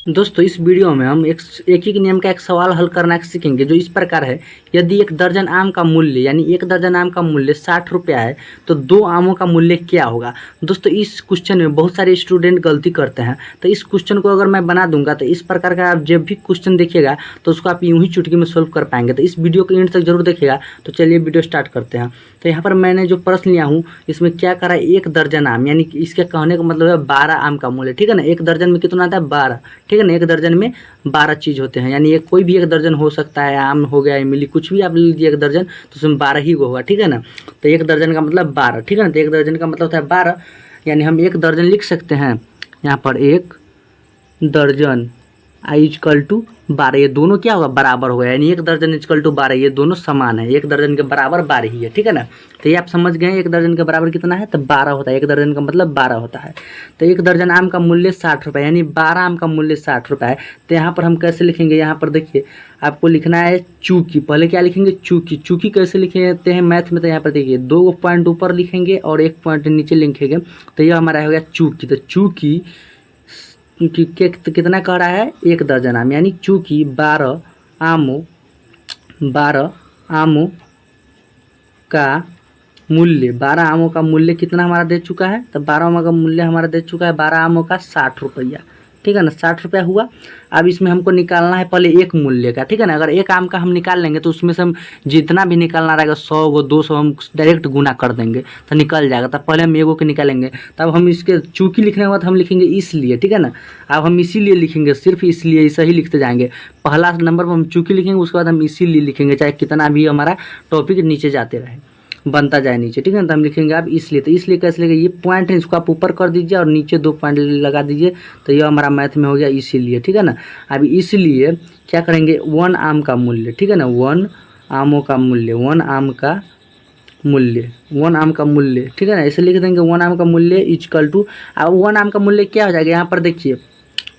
दोस्तों इस वीडियो में हम एक ही नियम का एक सवाल हल करना सीखेंगे जो इस प्रकार है। यदि एक दर्जन आम का मूल्य यानी एक दर्जन आम का मूल्य 60 रुपया है तो 2 आमों का मूल्य क्या होगा। दोस्तों इस क्वेश्चन में बहुत सारे स्टूडेंट गलती करते हैं, तो इस क्वेश्चन को अगर मैं बना दूंगा तो इस प्रकार का आप जब भी क्वेश्चन देखिएगा तो उसको आप यूं ही चुटकी में सोल्व कर पाएंगे। तो इस वीडियो को एंड तक जरूर देखिएगा। तो चलिए वीडियो स्टार्ट करते हैं। तो यहाँ पर मैंने जो प्रश्न लिया हूँ इसमें क्या करा, एक दर्जन आम यानी कि इसके कहने का मतलब है 12 आम का मूल्य। ठीक है ना, एक दर्जन में कितना आता है 12। ठीक है ना, एक दर्जन में 12 चीज़ होते हैं, यानी एक कोई भी एक दर्जन हो सकता है। आम हो गया, इमली, कुछ भी आप ले लीजिए एक दर्जन तो उसमें 12 ही होगा। ठीक है ना, तो एक दर्जन का मतलब 12। ठीक है ना, तो एक दर्जन का मतलब होता है 12, यानी हम एक दर्जन लिख सकते हैं यहाँ पर एक दर्जन आई इजकल टू 12। ये दोनों क्या होगा, बराबर होगा, यानी एक दर्जन इजकल टू 12, ये दोनों समान है। एक दर्जन के बराबर 12 ही है। ठीक है ना, तो ये आप समझ गए एक दर्जन के बराबर कितना है, तो 12 होता है। एक दर्जन का मतलब 12 होता है। तो एक दर्जन आम का मूल्य 60 रुपये, यानी 12 आम का मूल्य 60 रुपये है। तो यहाँ पर हम कैसे लिखेंगे, यहाँ पर देखिए आपको लिखना है चूकी। पहले क्या लिखेंगे, चूकी। चूकी कैसे लिखते हैं मैथ में, तो यहाँ पर देखिए 2 पॉइंट ऊपर लिखेंगे और 1 पॉइंट नीचे लिखेंगे, तो यह हमारा हो गया चूकी। तो चूकी कितना कह रहा है, एक दर्जन आम, यानी चूंकि 12 आमों का मूल्य, 12 आमों का मूल्य कितना हमारा दे चुका है, तो 12 आमों का मूल्य हमारा दे चुका है 12 आमों का 60 रुपया। ठीक है ना, 60 रुपया हुआ। अब इसमें हमको निकालना है पहले एक मूल्य का। ठीक है ना, अगर एक आम का हम निकाल लेंगे तो उसमें से हम जितना भी निकालना रहेगा 100 को 200 हम डायरेक्ट गुना कर देंगे तो निकल जाएगा। तब पहले हम एगो के निकालेंगे, तब हम इसके चूंकि लिखने के बाद हम लिखेंगे इसलिए। ठीक है ना, अब हम इसीलिए लिखेंगे, सिर्फ इसलिए ऐसा ही लिखते जाएंगे। पहला नंबर पर हम चूंकि लिखेंगे, उसके बाद हम इसीलिए लिखेंगे, चाहे कितना भी हमारा टॉपिक नीचे जाते रहे, बनता जाए नीचे। ठीक है ना, तो हम लिखेंगे आप इसलिए। तो इसलिए कैसे लिखेंगे, ये पॉइंट है इसको आप ऊपर कर दीजिए और नीचे 2 पॉइंट लगा दीजिए, तो ये हमारा मैथ में हो गया इसीलिए। ठीक है ना, अब इसलिए क्या करेंगे, 1 आम का मूल्य। ठीक है ना, 1 आमों का मूल्य, 1 आम का मूल्य, 1 आम का मूल्य। ठीक है ना, ऐसे लिख देंगे 1 आम का मूल्य इजकल टू। अब 1 आम का मूल्य क्या हो जाएगा, यहाँ पर देखिए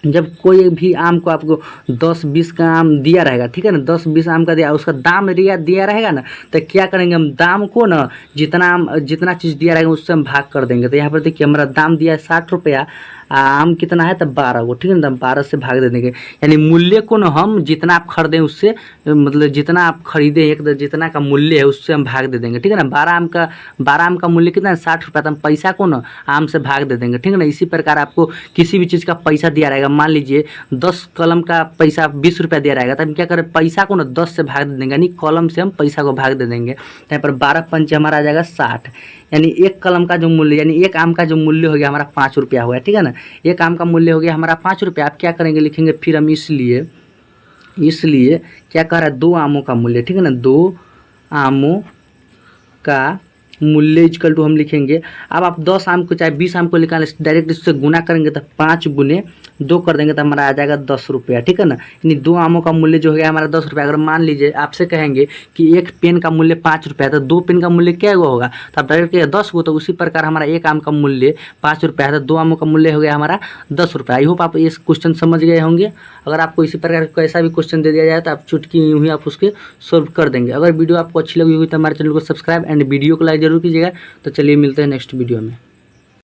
जब कोई भी आम को आपको 10-20 का आम दिया रहेगा, ठीक है ना, 10-20 आम का दिया, उसका दाम दिया रहेगा ना, तो क्या करेंगे हम दाम को ना जितना चीज़ दिया रहेगा उससे हम भाग कर देंगे। तो यहाँ पर देखिए हमारा दाम दिया है 60 रुपया, आम कितना है, तब 12 को। ठीक है ना, तो 12 से भाग दे देंगे, यानी मूल्य को ना हम जितना आप खरीदें उससे, मतलब जितना आप खरीदें एक जितना का मूल्य है उससे हम भाग दे देंगे। ठीक है ना, 12 आम का मूल्य कितना है, 60 रुपया, तो हम पैसा को ना आम से भाग दे देंगे। ठीक है ना, इसी प्रकार आपको किसी भी चीज़ का पैसा दिया रहेगा, मान लीजिए 10 कलम का पैसा 20 रुपया दिया रहेगा, तो हम क्या करें, पैसा को ना 10 से भाग दे देंगे, यानी कलम से हम पैसा को भाग दे देंगे। यहाँ पर 12 पंच हमारा आ जाएगा 60, यानी एक कलम का जो मूल्य, यानी एक आम का जो मूल्य हो गया हमारा 5 रुपया हुआ है। ठीक है ना, एक आम का मूल्य हो गया हमारा 5 रुपया। आप क्या करेंगे, लिखेंगे फिर हम इसलिए क्या कह रहा है, 2 आमों का मूल्य। ठीक है ना, 2 आमों का मूल्य इजकल टू हम लिखेंगे। अब आप 10 आम को चाहे 20 आम को निकालें, डायरेक्ट इससे गुना करेंगे तो 5 गुने 2 कर देंगे तो हमारा आ जाएगा 10 रुपया। ठीक है ना, यानी 2 आमों का मूल्य जो हो गया हमारा 10 रुपया। अगर मान लीजिए आपसे कहेंगे कि एक पेन का मूल्य 5 रुपया है, तो 2 पेन का मूल्य क्या होगा, तो आप डायरेक्ट 10 को, तो उसी प्रकार हमारा एक आम का मूल्य 5 रुपया है, तो 2 आमों का मूल्य हो गया हमारा 10 रुपया। आई होप आप इस क्वेश्चन समझ गए होंगे। अगर आपको इसी प्रकार कैसा भी क्वेश्चन दे दिया जाए तो आप चुटकी यूँ ही आप उसके सोल्व कर देंगे। अगर वीडियो आपको अच्छी लगी होगी तो हमारे चैनल को सब्सक्राइब एंड वीडियो को लाइक जरूर कीजिएगा। तो चलिए मिलते हैं नेक्स्ट वीडियो में।